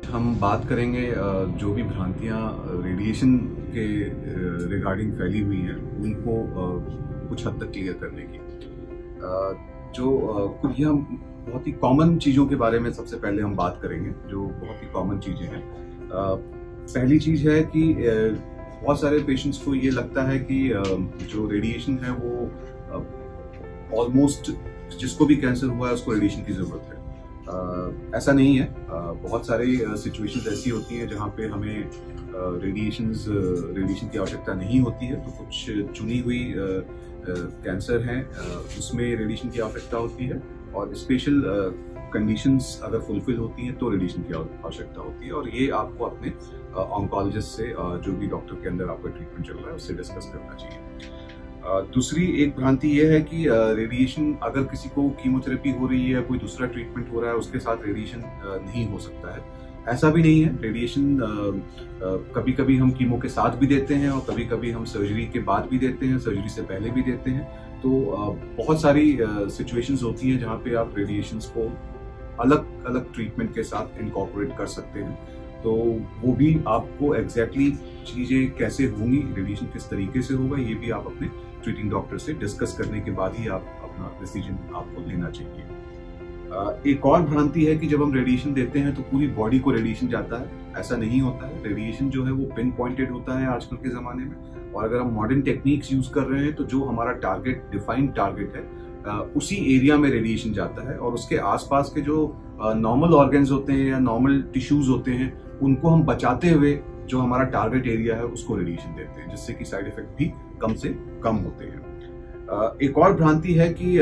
हम बात करेंगे जो भी भ्रांतियाँ रेडिएशन के रिगार्डिंग फैली हुई हैं उनको कुछ हद तक क्लियर करने की। कुछ हम बहुत ही कॉमन चीज़ों के बारे में सबसे पहले हम बात करेंगे, जो बहुत ही कॉमन चीज़ें हैं। पहली चीज़ है कि बहुत सारे पेशेंट्स को ये लगता है कि जो रेडिएशन है वो ऑलमोस्ट जिसको भी कैंसर हुआ है उसको रेडिएशन की ज़रूरत है। ऐसा नहीं है। बहुत सारी सिचुएशंस ऐसी होती हैं जहाँ पे हमें रेडिएशन की आवश्यकता नहीं होती है, तो कुछ चुनी हुई कैंसर हैं उसमें रेडिएशन की आवश्यकता होती है, और स्पेशल कंडीशंस अगर फुलफिल होती हैं तो रेडिएशन की आवश्यकता होती है। और ये आपको अपने ऑन्कोलॉजिस्ट से, जो भी डॉक्टर के अंदर आपका ट्रीटमेंट चल रहा है, उससे डिस्कस करना चाहिए। दूसरी एक भ्रांति ये है कि रेडिएशन, अगर किसी को कीमोथेरेपी हो रही है, कोई दूसरा ट्रीटमेंट हो रहा है, उसके साथ रेडिएशन नहीं हो सकता है। ऐसा भी नहीं है। रेडिएशन कभी कभी हम कीमो के साथ भी देते हैं और कभी कभी हम सर्जरी के बाद भी देते हैं, सर्जरी से पहले भी देते हैं। तो बहुत सारी सिचुएशंस होती हैं जहाँ पे आप रेडिएशंस को अलग अलग ट्रीटमेंट के साथ इनकॉर्पोरेट कर सकते हैं। तो वो भी आपको एग्जैक्टली चीज़ें कैसे होंगी, रेडिएशन किस तरीके से होगा, ये भी आप अपने ट्रीटिंग डॉक्टर से डिस्कस करने के बाद ही आप अपना डिसीजन आपको लेना चाहिए। एक और भ्रांति है कि जब हम रेडिएशन देते हैं तो पूरी बॉडी को रेडिएशन जाता है। ऐसा नहीं होता है। रेडिएशन जो है वो पिन पॉइंटेड होता है आजकल के ज़माने में, और अगर हम मॉडर्न टेक्निक्स यूज़ कर रहे हैं तो जो हमारा टारगेट, डिफाइंड टारगेट है, उसी एरिया में रेडिएशन जाता है, और उसके आसपास के जो नॉर्मल ऑर्गन्स होते हैं या नॉर्मल टिश्यूज होते हैं उनको हम बचाते हुए जो हमारा टारगेट एरिया है उसको रेडिएशन देते हैं, जिससे कि साइड इफेक्ट भी कम से कम होते हैं। एक और भ्रांति है कि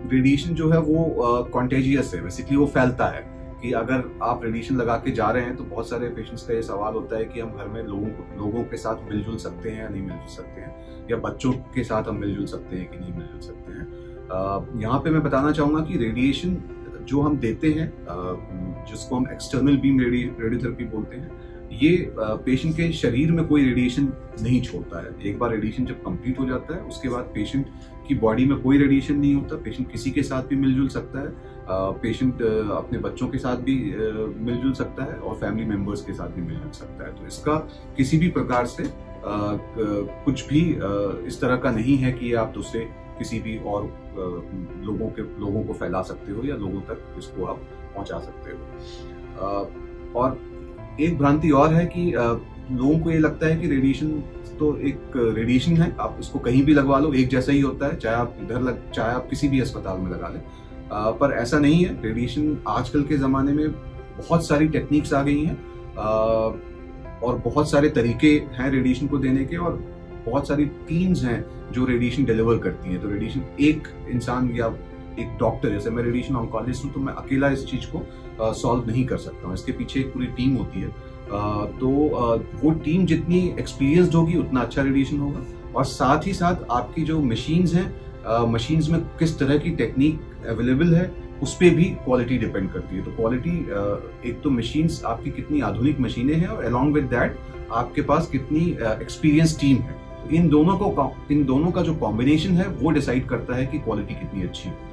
रेडिएशन जो है वो कॉन्टेजियस है, बेसिकली वो फैलता है। कि अगर आप रेडिएशन लगा के जा रहे हैं तो बहुत सारे पेशेंट्स का ये सवाल होता है कि हम घर में लोगों के साथ मिलजुल सकते हैं या नहीं मिलजुल सकते हैं, या बच्चों के साथ हम मिलजुल सकते हैं कि नहीं मिलजुल सकते हैं। यहाँ पे मैं बताना चाहूँगा कि रेडिएशन जो हम देते हैं, जिसको हम एक्सटर्नल बीम रेडियोथेरेपी बोलते हैं, ये पेशेंट के शरीर में कोई रेडिएशन नहीं छोड़ता है। एक बार रेडिएशन जब कंप्लीट हो जाता है उसके बाद पेशेंट की बॉडी में कोई रेडिएशन नहीं होता। पेशेंट किसी के साथ भी मिलजुल सकता है। पेशेंट अपने बच्चों के साथ भी मिलजुल सकता है और फैमिली मेंबर्स के साथ भी मिलजुल सकता है। तो इसका किसी भी प्रकार से कुछ भी इस तरह का नहीं है कि आप दूसरे किसी भी और लोगों को फैला सकते हो या लोगों तक इसको आप पहुंचा सकते हो। और एक भ्रांति और है कि लोगों को ये लगता है कि रेडिएशन तो एक रेडिएशन है, आप इसको कहीं भी लगवा लो, एक जैसा ही होता है, चाहे आप किसी भी अस्पताल में लगा लें। पर ऐसा नहीं है। रेडिएशन आजकल के ज़माने में बहुत सारी टेक्निक्स आ गई हैं, और बहुत सारे तरीके हैं रेडिएशन को देने के, और बहुत सारी टीम्स हैं जो रेडिएशन डिलीवर करती हैं। तो रेडिएशन एक इंसान या एक डॉक्टर, जैसे मैं रेडिएशन ऑन्कोलॉजिस्ट हूँ, तो मैं अकेला इस चीज़ को सॉल्व नहीं कर सकता हूँ। इसके पीछे एक पूरी टीम होती है। तो वो टीम जितनी एक्सपीरियंस्ड होगी उतना अच्छा रेडिएशन होगा, और साथ ही साथ आपकी जो मशीन्स हैं, मशीन्स में किस तरह की टेक्निक अवेलेबल है उस पर भी क्वालिटी डिपेंड करती है। तो क्वालिटी, एक तो मशीन्स आपकी कितनी आधुनिक मशीनें हैं, और अलॉन्ग विद दैट आपके पास कितनी एक्सपीरियंस टीम है। इन दोनों का जो कॉम्बिनेशन है वो डिसाइड करता है कि क्वालिटी कितनी अच्छी है।